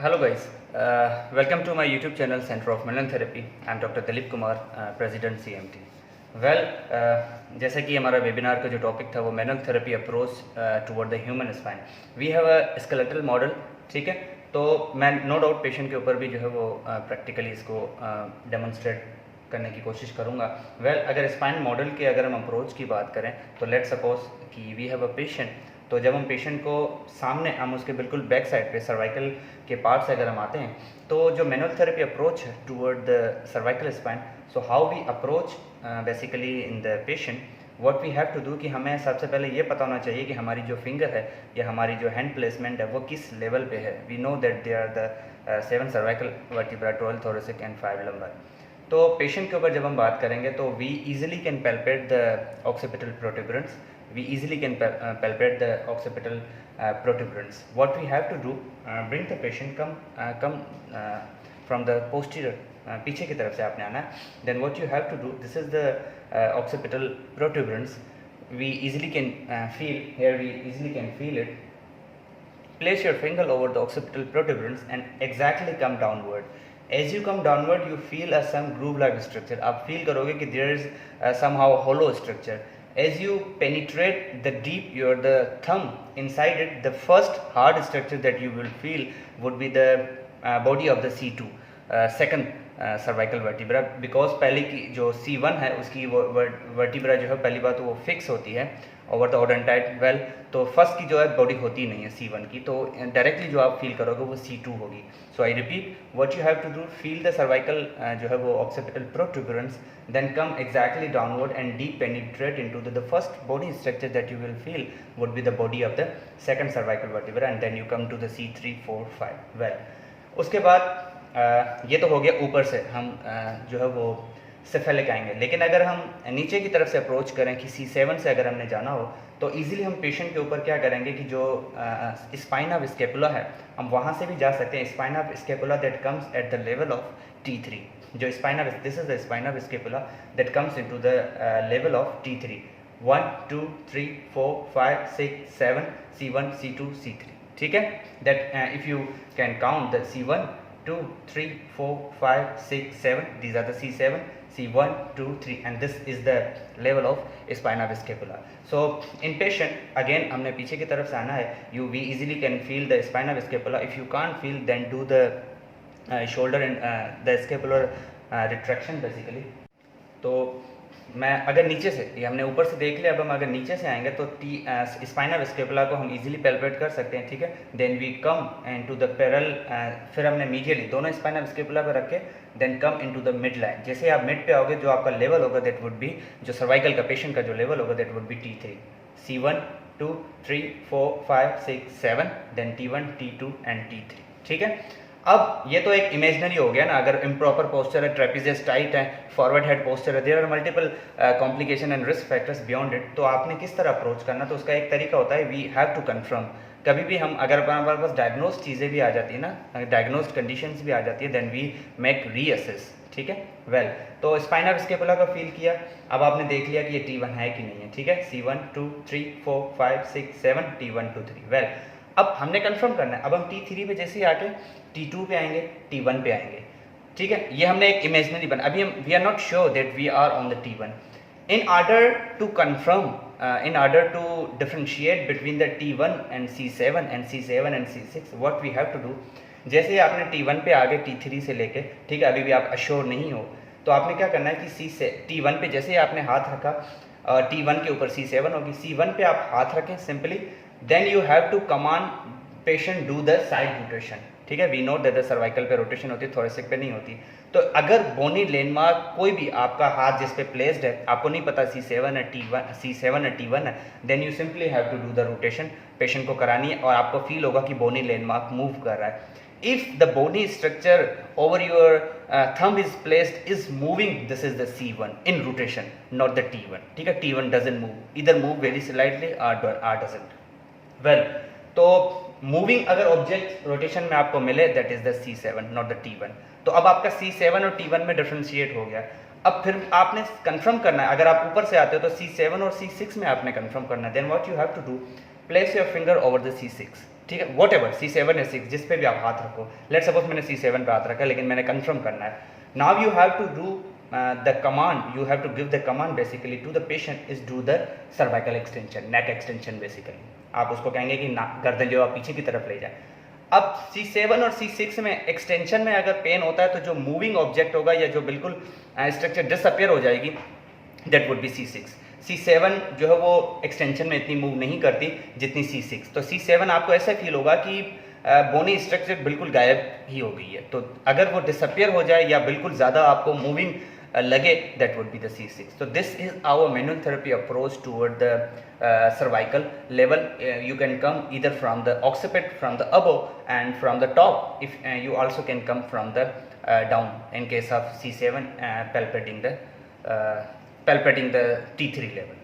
Hello guys, welcome to my YouTube channel Center of Millen Therapy. I am Dr. Dilip Kumar, President CMT. Well, जैसे कि हमारा webinar का जो topic था वो manual therapy approach toward the human spine. We have a skeletal model, ठीक है. तो मैं नो डाउट पेशेंट के ऊपर भी जो है वो प्रैक्टिकली इसको डेमोन्स्ट्रेट करने की कोशिश करूँगा. वेल, अगर स्पाइन मॉडल के अगर हम अप्रोच की बात करें तो लेट सपोज कि वी हैव अ पेशेंट. तो जब हम पेशेंट को सामने हम उसके बिल्कुल बैक साइड पे सर्वाइकल के पार्ट से अगर हम आते हैं तो जो मैनुअल थेरेपी अप्रोच है toward the cervical spine, so how we approach basically in the patient, what we have to do कि हमें सबसे पहले ये पता होना चाहिए कि हमारी जो फिंगर है या हमारी जो हैंड प्लेसमेंट है वो किस लेवल पे है. We know that they are the 7 cervical vertebra, 12 thoracic and 5 lumbar. तो पेशेंट के ऊपर जब हम बात करेंगे तो we easily can palpate the occipital protuberance. We easily can palpate the occipital protuberance. What we have to do, bring the patient come from the posterior, पीछे की तरफ से आपने आना है. Then what you have to do, this is the occipital protuberance. We easily can feel here. We easily can feel it. Place your finger over the occipital protuberance and exactly come downward. As you come downward, you feel some groove-like structure. आप feel करोगे कि there is somehow hollow structure. As you penetrate the deep the thumb inside it, the first hard structure that you will feel would be the body of the C2, second cervical vertebra. Because पहले की जो C1 है उसकी vertebra जो है पहली बात तो वो फिक्स होती है ओवर द ओडेंटाइट. वेल, तो फर्स्ट की जो है बॉडी होती नहीं है C1 की, तो डायरेक्टली जो आप फील करोगे वो C2 होगी. So I repeat, what you have to do, feel the cervical जो है वो occipital protuberance, then come exactly downward and deep penetrate into the first body structure that you will feel would be the body of the second cervical vertebra, and then you come to the C3, 4, 5. well, उसके बाद ये तो हो गया ऊपर से हम जो है वो सेफेलिक आएंगे. लेकिन अगर हम नीचे की तरफ से अप्रोच करें कि C7 से अगर हमने जाना हो तो इजीली हम पेशेंट के ऊपर क्या करेंगे कि जो स्पाइन ऑफ स्केपुला है हम वहाँ से भी जा सकते हैं. Spine of scapula that comes at the level of T3. जो spine of this is the spine of scapula that comes into the level of T3. 1 2 3 4 5 6 7 C1 C2 C3. ठीक है. That if you can count the C1 2 3 4 5 6 7, these are the C7, C1 2 3, and this is the level of spine of scapula. So in patient again हमने पीछे की तरफ से आना है. We easily can feel the spine of scapula. If you can't feel, then do the shoulder and the scapular retraction basically. तो मैं अगर नीचे से, ये हमने ऊपर से देख लिया, अब हम अगर नीचे से आएंगे तो स्पाइन ऑफ स्केपुला को हम इजीली पैल्पेट कर सकते हैं. ठीक है. Then we come into the parallel, फिर हमने मीडियली दोनों स्पाइन ऑफ स्केपुला पर रखे, then come into the mid line. जैसे आप मिड पे आओगे जो आपका लेवल होगा दैट वुड बी, जो सर्वाइकल का पेशेंट का जो लेवल होगा that would be T3. C1 2 3 4 5 6 7, देन T1 T2 एंड T3. ठीक है. अब ये तो एक इमेजनरी हो गया ना. अगर इम्प्रॉपर पोस्चर है, ट्रेपेजियस टाइट है, फॉरवर्ड हेड पोस्चर है, there are multiple complication and risk factors beyond it. तो आपने किस तरह अप्रोच करना, तो उसका एक तरीका होता है, वी हैव टू कन्फर्म. कभी भी हम अगर हमारे पास डायग्नोज चीज़ें भी आ जाती है ना, डायग्नोज कंडीशंस भी आ जाती है, देन वी मेक रीअसेस. ठीक है. वेल, तो स्पाइन ऑफ स्केपुला का फील किया. अब आपने देख लिया कि ये T1 है कि नहीं है. ठीक है. C1 2 3 4 5 6 7 T1 2 3. वेल, अब हमने कंफर्म करना है. अब हम T3 पे जैसे ही आके T2 पे आएंगे, T1 पे आएंगे. ठीक है. ये हमने एक इमेजनरी बना. अभी हम we are not sure that we are on the T1. In order to confirm, in order to differentiate between the T1 and C7 and C7 and C6, what we have to do, जैसे ही आपने T1 पे आगे T3 से लेके, ठीक है, अभी भी आप अश्योर नहीं हो, तो आपने क्या करना है कि T1 पे जैसे ही आपने हाथ रखा, T1 के ऊपर C7 होगी, C1 पे आप हाथ रखें simply, then you have to command patient do the side rotation. ठीक है. We know that the cervical पे रोटेशन होती है, थोरेसिक पे नहीं होती. तो अगर बोनी लैंडमार्क कोई भी आपका हाथ जिस पे प्लेस्ड है, आपको नहीं पता C7 है T1 है, then you simply have to do the rotation. Patient को करानी है और आपको फील होगा कि बोनी लैंडमार्क मूव कर रहा है. if the bony structure over your thumb is placed is moving, this is the C1 in rotation, not the T1. ठीक है. T1 doesn't move, either move very slightly or doesn't. well, तो moving अगर object rotation में आपको मिले that is the C7 not the T1. तो अब आपका C7 और T1 में डिफ्रेंशिएट हो गया. अब फिर आपने कंफर्म करना है, अगर आप ऊपर से आते हो तो C7 और C6 में आपने कंफर्म करना है. Then what you have to do, place your finger over the C6. ठीक है, वॉट एवर C7 या 6 जिस पे भी आप हाथ रखो, लेट सपोज मैंने C7 पे हाथ रखा लेकिन मैंने कंफर्म करना है. Now you have to do the command, you have to give the command basically to the patient is do the cervical extension, neck extension basically. आप उसको कहेंगे कि गर्दन जो आप पीछे की तरफ ले जाए. अब C7 और C6 में एक्सटेंशन में अगर पेन होता है तो जो मूविंग ऑब्जेक्ट होगा या जो बिल्कुल स्ट्रक्चर डिसअपियर हो जाएगी, that would B C6. C7 जो है वो एक्सटेंशन में इतनी मूव नहीं करती जितनी C6. तो C7 आपको ऐसा फील होगा कि बोनी स्ट्रक्चर बिल्कुल गायब ही हो गई है. तो अगर वो डिसअपियर हो जाए या बिल्कुल ज़्यादा आपको मूविंग लगे, that would be the C6. So this is our manual therapy approach toward the cervical level. You can come either from the occiput, from the above, and from the top. If you also can come from the down in case of C7 palpating the T3 level.